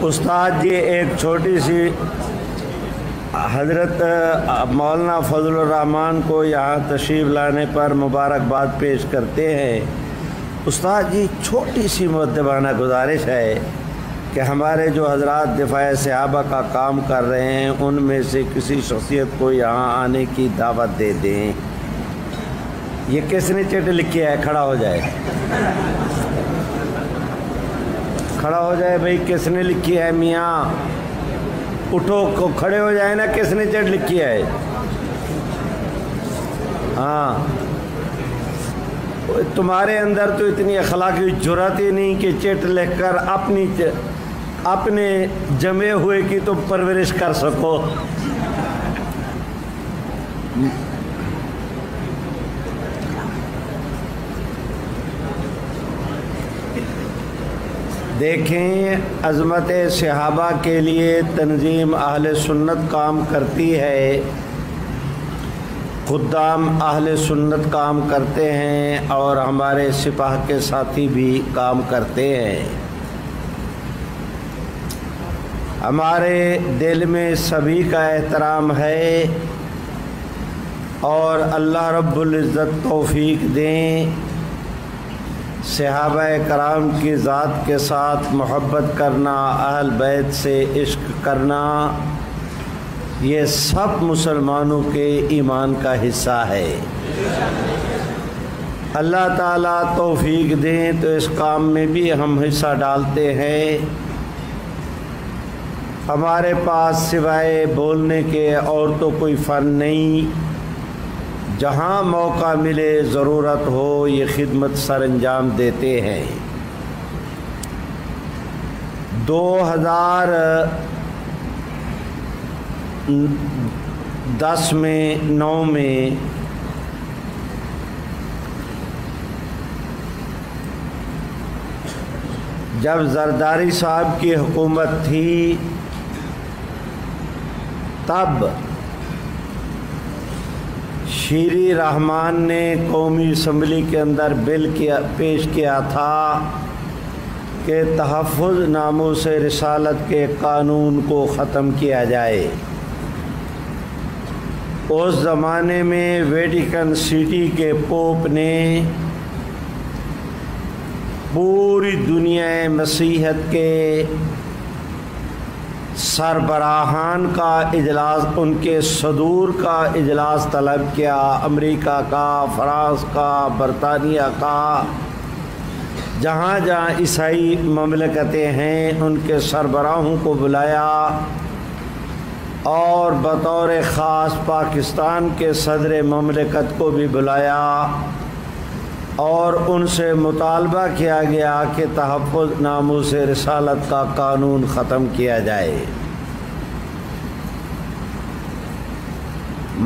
استاد جی ایک چھوٹی سی حضرت مولانا فضل الرحمان کو یہاں تشریف لانے پر مبارکباد پیش کرتے ہیں۔ استاد جی چھوٹی سی مؤدبانہ گزارش ہے کہ ہمارے جو حضرات دفاع صحابہ کا کام کر رہے ہیں ان میں سے کسی شخصیت کو یہاں آنے کی دعوت دے دیں۔ یہ کس نے چٹ لکھی ہے؟ کھڑا ہو جائے، کھڑا ہو جائے بھائی، کس نے لکھی ہے؟ میاں اٹھو، کھڑے ہو جائے نا، کس نے چٹ لکھی ہے؟ ہاں، تمہارے اندر تو اتنی اخلاقی جرات ہی نہیں کہ چٹ لکھ کر اپنے جمے ہوئے کی تو پرورش کر سکو۔ دیکھیں، عظمت صحابہ کے لیے تنظیم اہل سنت کام کرتی ہے، خدام اہل سنت کام کرتے ہیں اور ہمارے سپاہ کے ساتھی بھی کام کرتے ہیں۔ ہمارے دل میں سبھی کا احترام ہے اور اللہ رب العزت توفیق دیں، صحابہ کرام کی ذات کے ساتھ محبت کرنا، اہل بیت سے عشق کرنا، یہ سب مسلمانوں کے ایمان کا حصہ ہے۔ اللہ تعالیٰ توفیق دیں تو اس کام میں بھی ہم حصہ ڈالتے ہیں۔ ہمارے پاس سوائے بولنے کے اور تو کوئی فن نہیں، جہاں موقع ملے، ضرورت ہو، یہ خدمت سر انجام دیتے ہیں۔ 2009 میں جب زرداری صاحب کی حکومت تھی تب شیری رحمان نے قومی اسمبلی کے اندر بل پیش کیا تھا کہ تحفظ ناموس رسالت کے قانون کو ختم کیا جائے۔ اس زمانے میں ویٹیکن سٹی کے پوپ نے پوری دنیا مسیحیت کے سربراہان کا اجلاس، ان کے صدور کا اجلاس طلب کیا، امریکہ کا، فرانس کا، برطانیہ کا، جہاں جہاں عیسائی مملکتیں ہیں ان کے سربراہوں کو بلایا اور بطور خاص پاکستان کے صدر مملکت کو بھی بلایا اور ان سے مطالبہ کیا گیا کہ تحفظ ناموس رسالت کا قانون ختم کیا جائے۔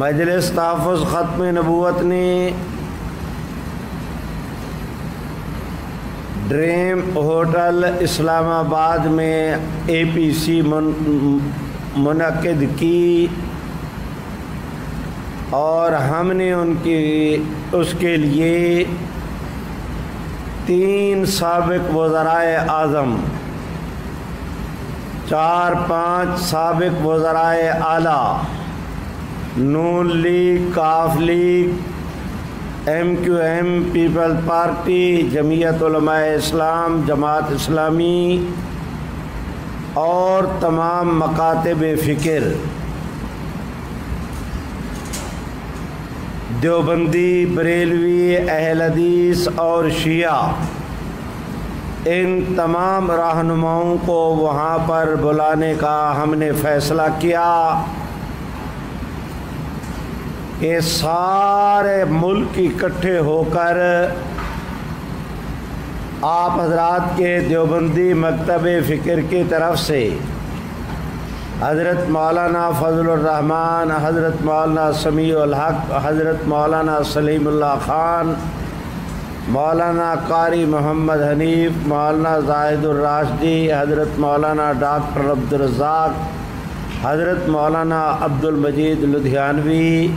مجلس تحفظ ختم نبوت نے ڈریم ہوٹل اسلام آباد میں APC منعقد کی اور ہم نے اس کے لیے 3 سابق وزرائے اعظم، 4-5 سابق وزرائے اعلیٰ، نون لیگ، کاف لیگ، MQM، پیپل پارٹی، جمعیت علماء اسلام، جماعت اسلامی اور تمام مکاتب فکر، دیوبندی، بریلوی، اہل حدیث اور شیعہ، ان تمام رہنماؤں کو وہاں پر بلانے کا ہم نے فیصلہ کیا کہ سارے ملک اکٹھے ہو کر آپ حضرات کے دیوبندی مکتب فکر کی طرف سے حضرت مولانا فضل الرحمان، حضرت مولانا سمیع الحق، حضرت مولانا سلیم اللہ خان، مولانا قاری محمد حنیف، مولانا زاہد الراشدی، حضرت مولانا ڈاکٹر عبدالرزاق، حضرت مولانا عبد المجید لدھیانوی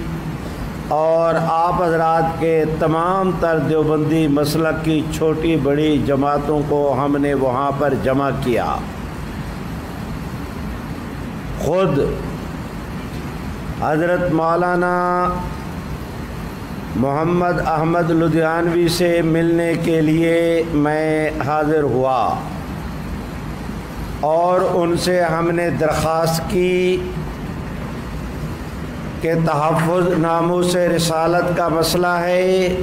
اور آپ حضرات کے تمام تر دیوبندی مسلک کی چھوٹی بڑی جماعتوں کو ہم نے وہاں پر جمع کیا خود حضرت مولانا محمد احمد لدھیانوی سے ملنے کے لیے میں حاضر ہوا اور ان سے ہم نے درخواست کی کہ تحفظ ناموس رسالت کا مسئلہ ہے،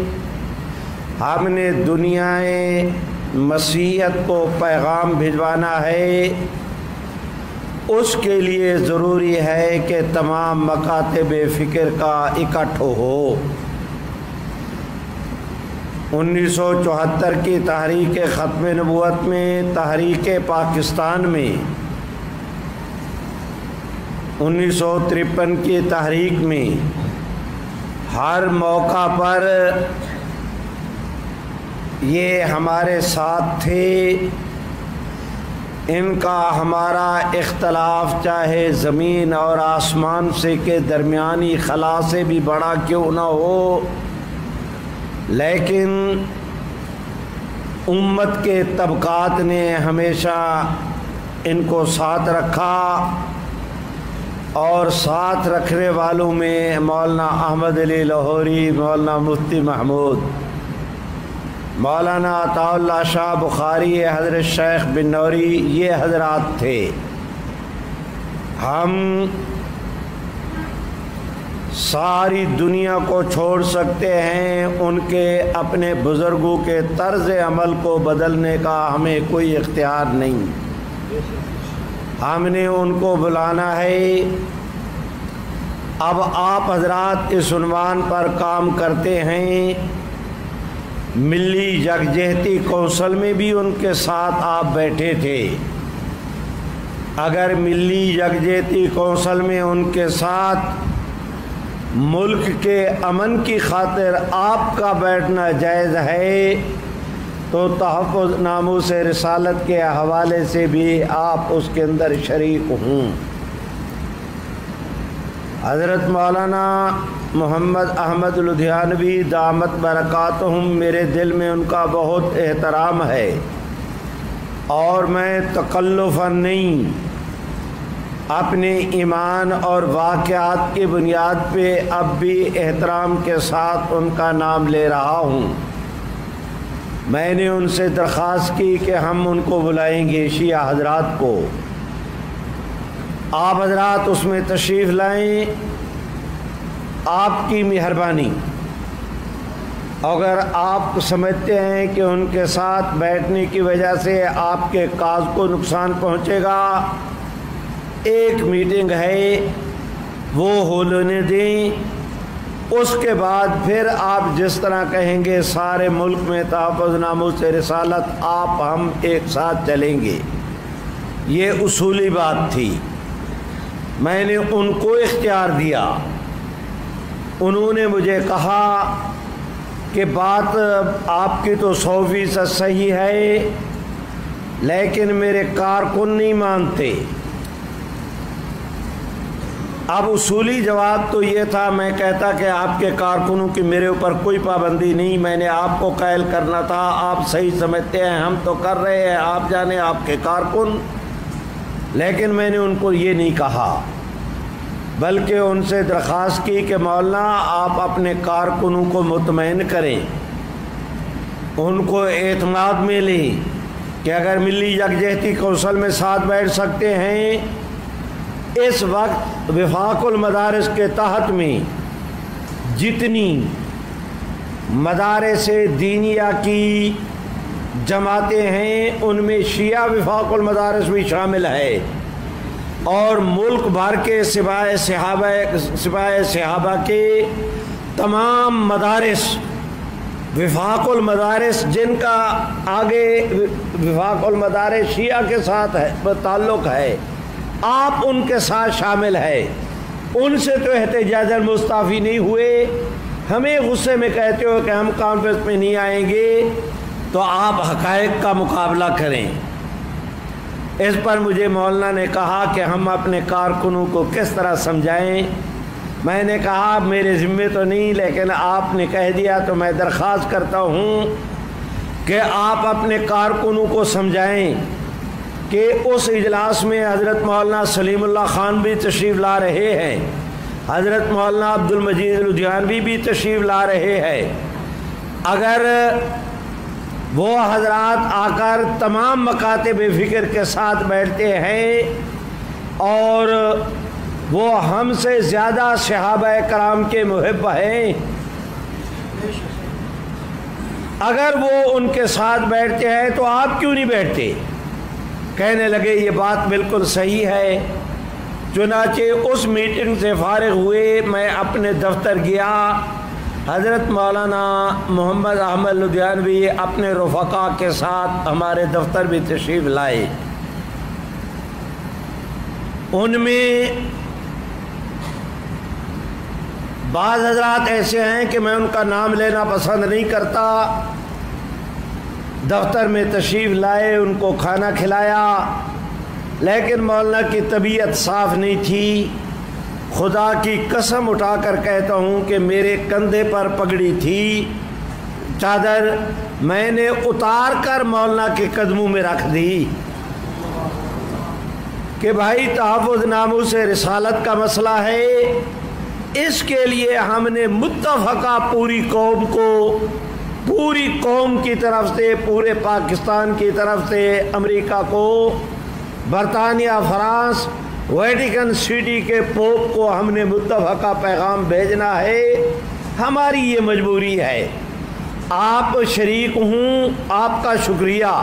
ہم نے دنیائے مسیحیت کو پیغام بھجوانا ہے، اس کے لیے ضروری ہے کہ تمام مکاتب فکر کا اکٹھ ہو۔ 1974 کی تحریک ختم نبوت میں، تحریک پاکستان میں، 1953 کی تحریک میں، ہر موقع پر یہ ہمارے ساتھ تھے۔ ان کا ہمارا اختلاف چاہے زمین اور آسمان سے کے درمیانی خلا سے بھی بڑا کیوں نہ ہو، لیکن امت کے طبقات نے ہمیشہ ان کو ساتھ رکھا، اور ساتھ رکھنے والوں میں مولانا احمد علی لاہوری، مولانا مفتی محمود، مولانا عطا اللہ شاہ بخاری، حضرت شیخ بن نوری، یہ حضرات تھے۔ ہم ساری دنیا کو چھوڑ سکتے ہیں، ان کے اپنے بزرگوں کے طرز عمل کو بدلنے کا ہمیں کوئی اختیار نہیں۔ ہم نے ان کو بلانا ہے۔ اب آپ حضرات اس عنوان پر کام کرتے ہیں، ملی یکجہتی کونسل میں بھی ان کے ساتھ آپ بیٹھے تھے۔ اگر ملی یکجہتی کونسل میں ان کے ساتھ ملک کے امن کی خاطر آپ کا بیٹھنا جائز ہے، تو تحفظ ناموس رسالت کے حوالے سے بھی آپ اس کے اندر شریک ہوں۔ حضرت مولانا محمد احمد لدھیانوی دامت برکاتہم، میرے دل میں ان کا بہت احترام ہے، اور میں تکلفاً نہیں، اپنے ایمان اور واقعات کی بنیاد پہ اب بھی احترام کے ساتھ ان کا نام لے رہا ہوں۔ میں نے ان سے درخواست کی کہ ہم ان کو بلائیں گے، شیعہ حضرات کو، آپ حضرات اس میں تشریف لائیں، آپ کی مہربانی۔ اگر آپ سمجھتے ہیں کہ ان کے ساتھ بیٹھنے کی وجہ سے آپ کے کاز کو نقصان پہنچے گا، ایک میٹنگ ہے وہ ہونے دیں، اس کے بعد پھر آپ جس طرح کہیں گے سارے ملک میں تحفظ ناموس رسالت، آپ ہم ایک ساتھ چلیں گے۔ یہ اصولی بات تھی، میں نے ان کو اختیار دیا۔ انہوں نے مجھے کہا کہ بات آپ کی تو 100% صحیح ہے، لیکن میرے کارکن نہیں مانتے۔ اب اصولی جواب تو یہ تھا، میں کہتا کہ آپ کے کارکنوں کی میرے اوپر کوئی پابندی نہیں، میں نے آپ کو قائل کرنا تھا، آپ صحیح سمجھتے ہیں ہم تو کر رہے ہیں، آپ جانے آپ کے کارکن۔ لیکن میں نے ان کو یہ نہیں کہا، بلکہ ان سے درخواست کی کہ مولانا آپ اپنے کارکنوں کو مطمئن کریں، ان کو اعتماد میں لیں کہ اگر ملی یکجہتی کونسل میں ساتھ بیٹھ سکتے ہیں۔ اس وقت وفاق المدارس کے تحت میں جتنی مدارس دینیہ کی جماعتیں ہیں، ان میں شیعہ وفاق المدارس بھی شامل ہے، اور ملک بھر کے سپاہ صحابہ کے تمام مدارس، وفاق المدارس جن کا آگے وفاق المدارس شیعہ کے ساتھ تعلق ہے، آپ ان کے ساتھ شامل ہے۔ ان سے تو احتجاجاً مستعفی نہیں ہوئے، ہمیں غصے میں کہتے ہو کہ ہم کانفرنس میں نہیں آئیں گے، تو آپ حقائق کا مقابلہ کریں۔ اس پر مجھے مولانا نے کہا کہ ہم اپنے کارکنوں کو کس طرح سمجھائیں۔ میں نے کہا میرے ذمے تو نہیں، لیکن آپ نے کہہ دیا تو میں درخواست کرتا ہوں کہ آپ اپنے کارکنوں کو سمجھائیں کہ اس اجلاس میں حضرت مولانا سلیم اللہ خان بھی تشریف لا رہے ہیں، حضرت مولانا عبد المجید لدھیانوی بھی تشریف لا رہے ہیں۔ اگر وہ حضرات آ کر تمام مکاتب فکر کے ساتھ بیٹھتے ہیں اور وہ ہم سے زیادہ صحابہ کرام کے محب ہیں، اگر وہ ان کے ساتھ بیٹھتے ہیں تو آپ کیوں نہیں بیٹھتے؟ کہنے لگے یہ بات بالکل صحیح ہے۔ چنانچہ اس میٹنگ سے فارغ ہوئے، میں اپنے دفتر گیا، حضرت مولانا محمد احمد لدھیانوی اپنے رفقا کے ساتھ ہمارے دفتر بھی تشریف لائے۔ ان میں بعض حضرات ایسے ہیں کہ میں ان کا نام لینا پسند نہیں کرتا، دفتر میں تشریف لائے، ان کو کھانا کھلایا، لیکن مولانا کی طبیعت صاف نہیں تھی۔ خدا کی قسم اٹھا کر کہتا ہوں کہ میرے کندھے پر پگڑی تھی، چادر میں نے اتار کر مولانا کے قدموں میں رکھ دی کہ بھائی تحفظ ناموس رسالت کا مسئلہ ہے، اس کے لیے ہم نے متفقہ پوری قوم کی طرف سے، پورے پاکستان کی طرف سے، امریکہ کو، برطانیہ، فرانس، ویٹیکن سٹی کے پوپ کو ہم نے متفقہ پیغام بھیجنا ہے، ہماری یہ مجبوری ہے۔ آپ شریک ہوں، آپ کا شکریہ،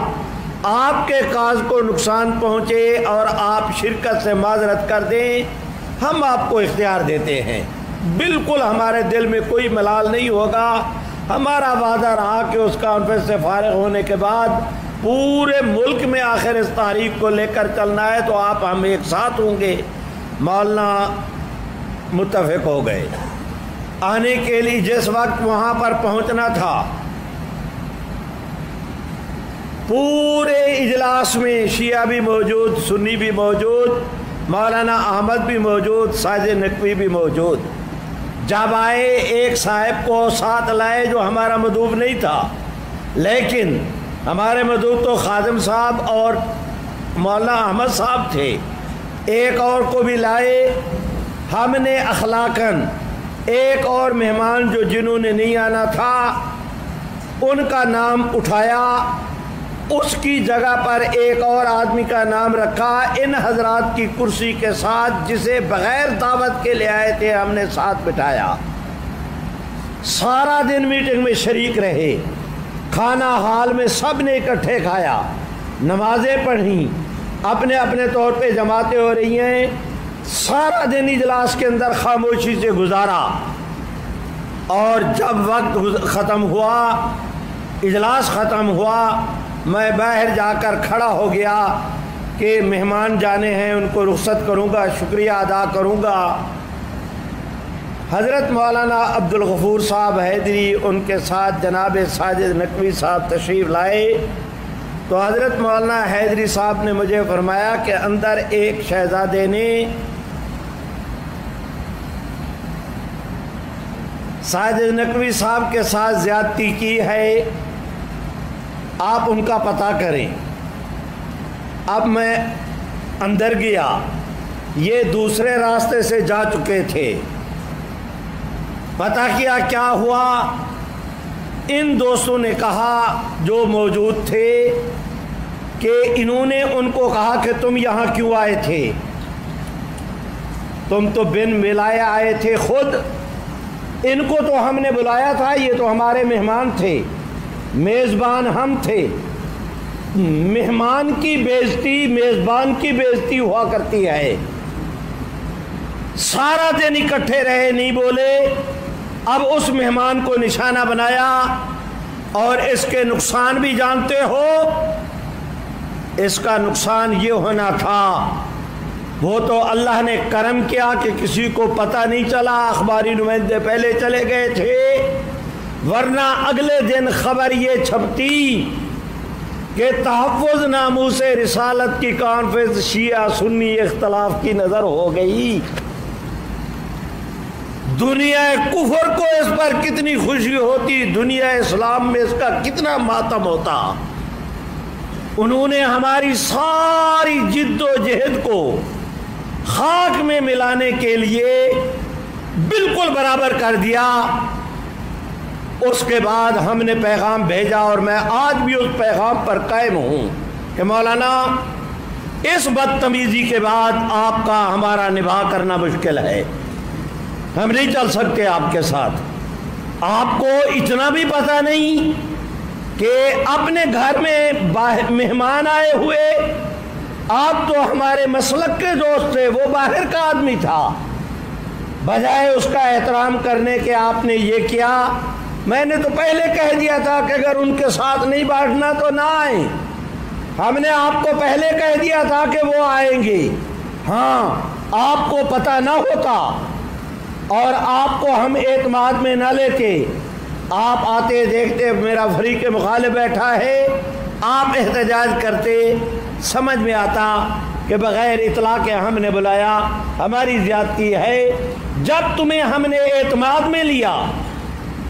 آپ کے کاز کو نقصان پہنچے اور آپ شرکت سے معذرت کر دیں، ہم آپ کو اختیار دیتے ہیں، بالکل ہمارے دل میں کوئی ملال نہیں ہوگا۔ ہمارا وعدہ رہا کہ اس کانفرنس سے فارغ ہونے کے بعد پورے ملک میں آخر اس تحریک کو لے کر چلنا ہے، تو آپ ہم ایک ساتھ ہوں گے۔ مولانا متفق ہو گئے آنے کے لیے۔ جس وقت وہاں پر پہنچنا تھا، پورے اجلاس میں شیعہ بھی موجود، سنی بھی موجود، مولانا احمد بھی موجود، ساجد نقوی بھی موجود۔ جب آئے ایک صاحب کو ساتھ لائے جو ہمارا مدعو نہیں تھا، لیکن ہمارے مدعو تو خادم صاحب اور مولانا احمد صاحب تھے، ایک اور کو بھی لائے۔ ہم نے اخلاقاً ایک اور مہمان جنہوں نے نہیں آنا تھا ان کا نام اٹھایا، اس کی جگہ پر ایک اور آدمی کا نام رکھا۔ ان حضرات کی کرسی کے ساتھ جسے بغیر دعوت کے لے آئے تھے ہم نے ساتھ بٹھایا۔ سارا دن میٹنگ میں شریک رہے، کھانا ہال میں سب نے اکٹھے کھایا، نمازیں پڑھیں، اپنے اپنے طور پہ جماعتیں ہو رہی ہیں، سارا دن اجلاس کے اندر خاموشی سے گزارا۔ اور جب وقت ختم ہوا، اجلاس ختم ہوا، میں باہر جا کر کھڑا ہو گیا کہ مہمان جانے ہیں، ان کو رخصت کروں گا، شکریہ ادا کروں گا۔ حضرت مولانا عبد الغفور صاحب حیدری، ان کے ساتھ جناب ساجد نقوی صاحب تشریف لائے، تو حضرت مولانا حیدری صاحب نے مجھے فرمایا کہ اندر ایک شہزادے نے ساجد نقوی صاحب کے ساتھ زیادتی کی ہے، آپ ان کا پتہ کریں۔ اب میں اندر گیا، یہ دوسرے راستے سے جا چکے تھے، پتہ کیا کیا ہوا۔ ان دوستوں نے کہا جو موجود تھے کہ انہوں نے ان کو کہا کہ تم یہاں کیوں آئے تھے، تم تو بن ملائے آئے تھے خود، ان کو تو ہم نے بلایا تھا، یہ تو ہمارے مہمان تھے، میزبان ہم تھے۔ مہمان کی بےعزتی میزبان کی بےعزتی ہوا کرتی ہے۔ سارا دن اکٹھے رہے، نہیں بولے، اب اس مہمان کو نشانہ بنایا، اور اس کے نقصان بھی جانتے ہو، اس کا نقصان یہ ہونا تھا، وہ تو اللہ نے کرم کیا کہ کسی کو پتہ نہیں چلا، اخباری نمائندے پہلے چلے گئے تھے، ورنہ اگلے دن خبر یہ چھپتی کہ تحفظ ناموس رسالت کی کانفرنس شیعہ سنی اختلاف کی نظر ہو گئی۔ دنیا کفر کو اس پر کتنی خوشی ہوتی، دنیا اسلام میں اس کا کتنا ماتم ہوتا۔ انہوں نے ہماری ساری جد و جہد کو خاک میں ملانے کے لیے بالکل برابر کر دیا۔ اس کے بعد ہم نے پیغام بھیجا اور میں آج بھی اس پیغام پر قائم ہوں کہ مولانا اس بدتمیزی کے بعد آپ کا ہمارا نبھا کرنا مشکل ہے، ہم نہیں چل سکتے آپ کے ساتھ۔ آپ کو اتنا بھی پتہ نہیں کہ اپنے گھر میں مہمان آئے ہوئے، آپ تو ہمارے مسلک کے دوست تھے، وہ باہر کا آدمی تھا، بجائے اس کا احترام کرنے کے آپ نے یہ کیا۔ میں نے تو پہلے کہہ دیا تھا کہ اگر ان کے ساتھ نہیں بیٹھنا تو نہ آئیں، ہم نے آپ کو پہلے کہہ دیا تھا کہ وہ آئیں گے۔ ہاں آپ کو پتہ نہ ہوتا اور آپ کو ہم اعتماد میں نہ لیتے، آپ آتے دیکھتے میرا فریق مخالف بیٹھا ہے، آپ احتجاج کرتے، سمجھ میں آتا کہ بغیر اطلاع کے ہم نے بلایا، ہماری زیادتی ہے۔ جب تمہیں ہم نے اعتماد میں لیا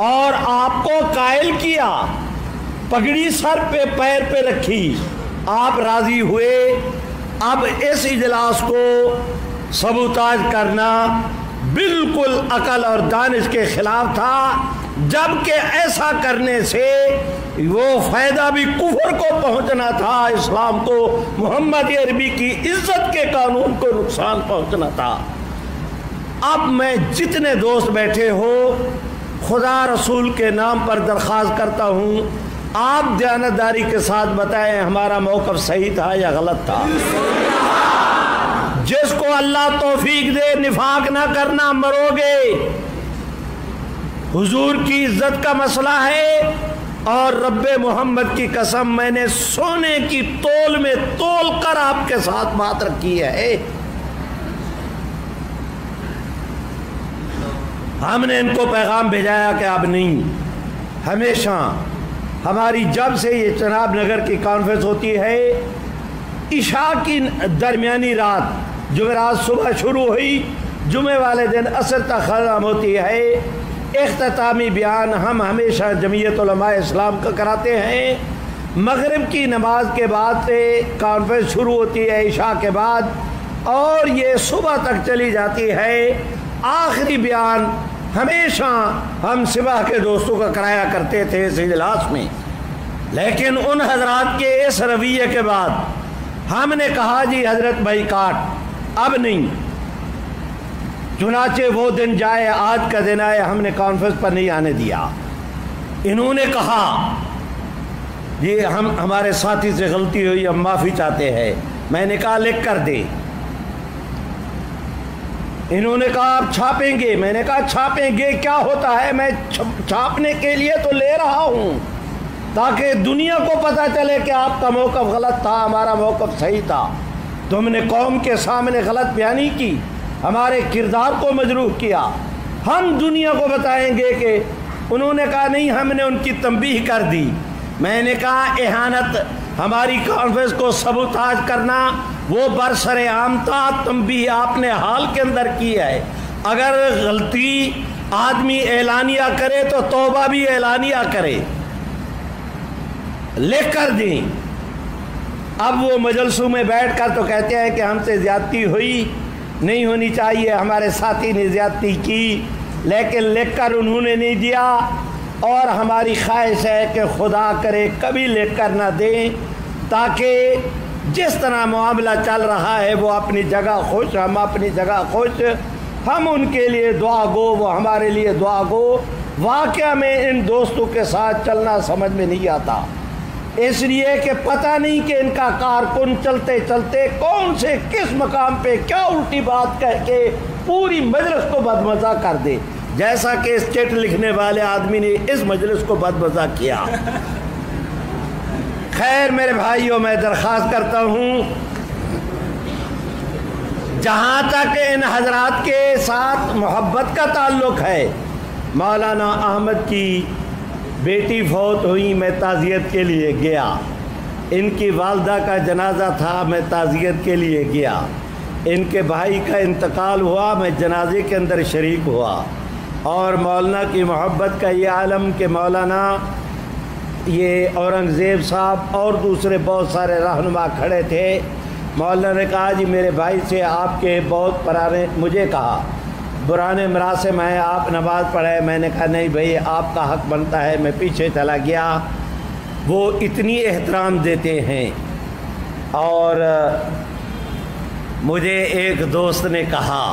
اور آپ کو قائل کیا، پگڑی سر پہ پیر پہ رکھی، آپ راضی ہوئے۔ اب اس اجلاس کو سبوتاج کرنا بالکل عقل اور دانش کے خلاف تھا، جبکہ ایسا کرنے سے وہ فائدہ بھی کفر کو پہنچنا تھا، اسلام کو، محمد عربی کی عزت کے قانون کو نقصان پہنچنا تھا۔ اب میں جتنے دوست بیٹھے ہو، خدا رسول کے نام پر درخواست کرتا ہوں، آپ دیانتداری کے ساتھ بتائیں ہمارا موقف صحیح تھا یا غلط تھا۔ جس کو اللہ توفیق دے نفاق نہ کرنا، مرو گے۔ حضور کی عزت کا مسئلہ ہے، اور رب محمد کی قسم میں نے سونے کی تول میں تول کر آپ کے ساتھ بات رکھی ہے۔ ہم نے ان کو پیغام بھیجایا کہ اب نہیں، ہمیشہ ہماری جب سے یہ چناب نگر کی کانفرنس ہوتی ہے، عشاء کی درمیانی رات، جمعرات صبح شروع ہوئی، جمعے والے دن عصر تک ختم ہوتی ہے، اختتامی بیان ہم ہمیشہ جمعیت علماء اسلام کا کراتے ہیں۔ مغرب کی نماز کے بعد سے کانفرنس شروع ہوتی ہے عشاء کے بعد، اور یہ صبح تک چلی جاتی ہے۔ آخری بیان ہمیشہ ہم صبح کے دوستوں کا کرایا کرتے تھے اس اجلاس میں، لیکن ان حضرات کے اس رویے کے بعد ہم نے کہا جی حضرت بھائی کاٹ، اب نہیں۔ چنانچہ وہ دن جائے، آج کا دن آئے، ہم نے کانفرنس پر نہیں آنے دیا۔ انہوں نے کہا جی ہمارے ساتھی سے غلطی ہوئی، ہم معافی چاہتے ہیں۔ میں نے کہا لکھ کر دے۔ انہوں نے کہا آپ چھاپیں گے؟ میں نے کہا چھاپیں گے کیا ہوتا ہے، میں چھاپنے کے لیے تو لے رہا ہوں تاکہ دنیا کو پتہ چلے کہ آپ کا موقف غلط تھا، ہمارا موقف صحیح تھا۔ تم نے قوم کے سامنے غلط بیانی کی، ہمارے کردار کو مجروح کیا، ہم دنیا کو بتائیں گے کہ انہوں نے کہا نہیں، ہم نے ان کی تنبیہ کر دی۔ میں نے کہا اہانت، ہماری کانفرنس کو سبوتاج کرنا وہ برسر عام تھا، تنبیہ آپ نے حال کے اندر کی ہے۔ اگر غلطی آدمی اعلانیہ کرے تو توبہ بھی اعلانیہ کرے، لکھ کر دیں۔ اب وہ مجلسوں میں بیٹھ کر تو کہتے ہیں کہ ہم سے زیادتی ہوئی، نہیں ہونی چاہیے، ہمارے ساتھی نے زیادتی کی، لیکن لکھ کر انہوں نے نہیں دیا، اور ہماری خواہش ہے کہ خدا کرے کبھی لکھ کر نہ دیں، تاکہ جس طرح معاملہ چل رہا ہے وہ اپنی جگہ خوش، ہم اپنی جگہ خوش، ہم ان کے لیے دعا گو، وہ ہمارے لیے دعا گو۔ واقعہ میں ان دوستوں کے ساتھ چلنا سمجھ میں نہیں آتا، اس لیے کہ پتہ نہیں کہ ان کا کارکن چلتے چلتے کون سے کس مقام پہ کیا الٹی بات کہہ کے پوری مجلس کو بدمزہ کر دے، جیسا کہ اس چٹ لکھنے والے آدمی نے اس مجلس کو بدمزہ کیا۔ خیر میرے بھائیوں، میں درخواست کرتا ہوں، جہاں تک ان حضرات کے ساتھ محبت کا تعلق ہے، مولانا احمد کی بیٹی فوت ہوئی، میں تعزیت کے لیے گیا، ان کی والدہ کا جنازہ تھا، میں تعزیت کے لیے گیا، ان کے بھائی کا انتقال ہوا، میں جنازے کے اندر شریک ہوا، اور مولانا کی محبت کا یہ عالم کہ مولانا یہ اورنگزیب صاحب اور دوسرے بہت سارے رہنما کھڑے تھے۔ مولانا نے کہا جی میرے بھائی سے آپ کے بہت پرانے، مجھے کہا پرانے مراسم ہیں، آپ نماز پڑھے۔ میں نے کہا نہیں بھائی آپ کا حق بنتا ہے، میں پیچھے چلا گیا۔ وہ اتنی احترام دیتے ہیں۔ اور مجھے ایک دوست نے کہا،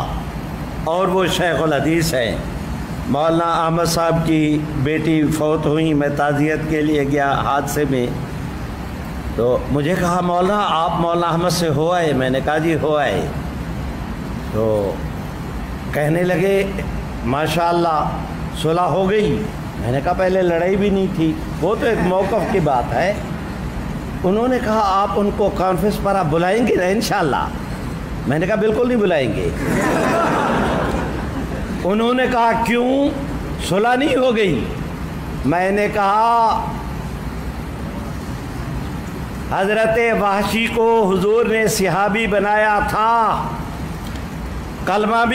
اور وہ شیخ الحدیث ہیں، مولانا احمد صاحب کی بیٹی فوت ہوئی، میں تعزیت کے لیے گیا حادثے میں، تو مجھے کہا مولانا آپ مولانا احمد سے ہو آئے؟ میں نے کہا جی ہو آئے۔ تو کہنے لگے ماشاءاللہ صلح ہو گئی۔ میں نے کہا پہلے لڑائی بھی نہیں تھی، وہ تو ایک موقف کی بات ہے۔ انہوں نے کہا آپ ان کو کانفرنس پر آپ بلائیں گے نا انشاءاللہ؟ میں نے کہا بالکل نہیں بلائیں گے۔ انہوں نے کہا کیوں، صلح نہیں ہو گئی؟ میں نے کہا حضرت وحشی کو حضور نے صحابی بنایا تھا، کلمہ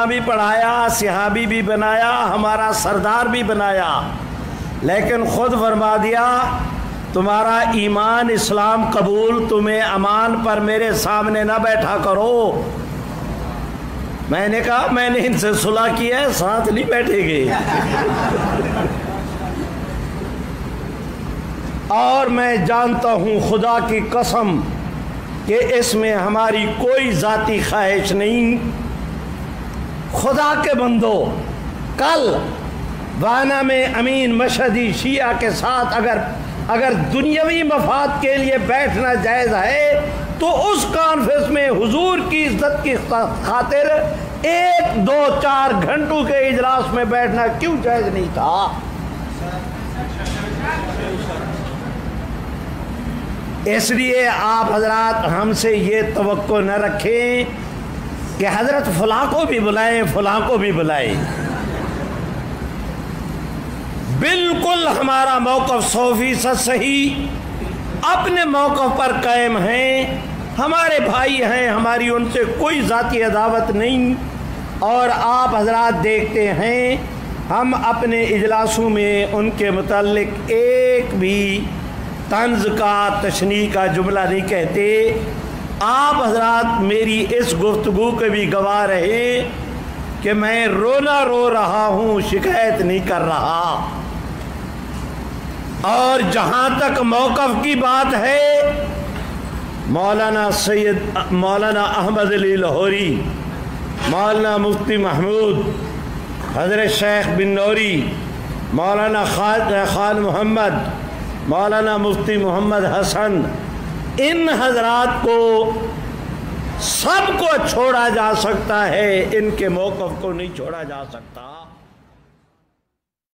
بھی پڑھایا، صحابی بھی بنایا، ہمارا سردار بھی بنایا، لیکن خود فرما دیا تمہارا ایمان اسلام قبول، تمہیں امان پر میرے سامنے نہ بیٹھا کرو۔ میں نے کہا میں نے ان سے صلح کی ہے، ساتھ نہیں بیٹھے گے۔ اور میں جانتا ہوں خدا کی قسم کہ اس میں ہماری کوئی ذاتی خواہش نہیں۔ خدا کے بندو، کل وانا میں امین مشہدی شیعہ کے ساتھ اگر دنیاوی مفاد کے لیے بیٹھنا جائز ہے تو اس کانفرنس میں حضور کی عزت کی خاطر 1 2 4 گھنٹوں کے اجلاس میں بیٹھنا کیوں جائز نہیں تھا؟ اس لیے آپ حضرات ہم سے یہ توقع نہ رکھیں کہ حضرت فلاں کو بھی بلائیں فلاں کو بھی بلائیں۔ بالکل ہمارا موقف 100% صحیح، اپنے موقف پر قائم ہیں، ہمارے بھائی ہیں، ہماری ان سے کوئی ذاتی عداوت نہیں۔ اور آپ حضرات دیکھتے ہیں ہم اپنے اجلاسوں میں ان کے متعلق ایک بھی طنز کا تشنیع کا جملہ نہیں کہتے۔ آپ حضرات میری اس گفتگو کے بھی گواہ رہے کہ میں رونا رو رہا ہوں، شکایت نہیں کر رہا۔ اور جہاں تک موقف کی بات ہے، مولانا احمد علی لاہوری، مولانا مفتی محمود، حضرت شیخ بن نوری، مولانا خان محمد، مولانا مفتی محمد حسن، ان حضرات کو سب کو چھوڑا جا سکتا ہے، ان کے موقف کو نہیں چھوڑا جا سکتا۔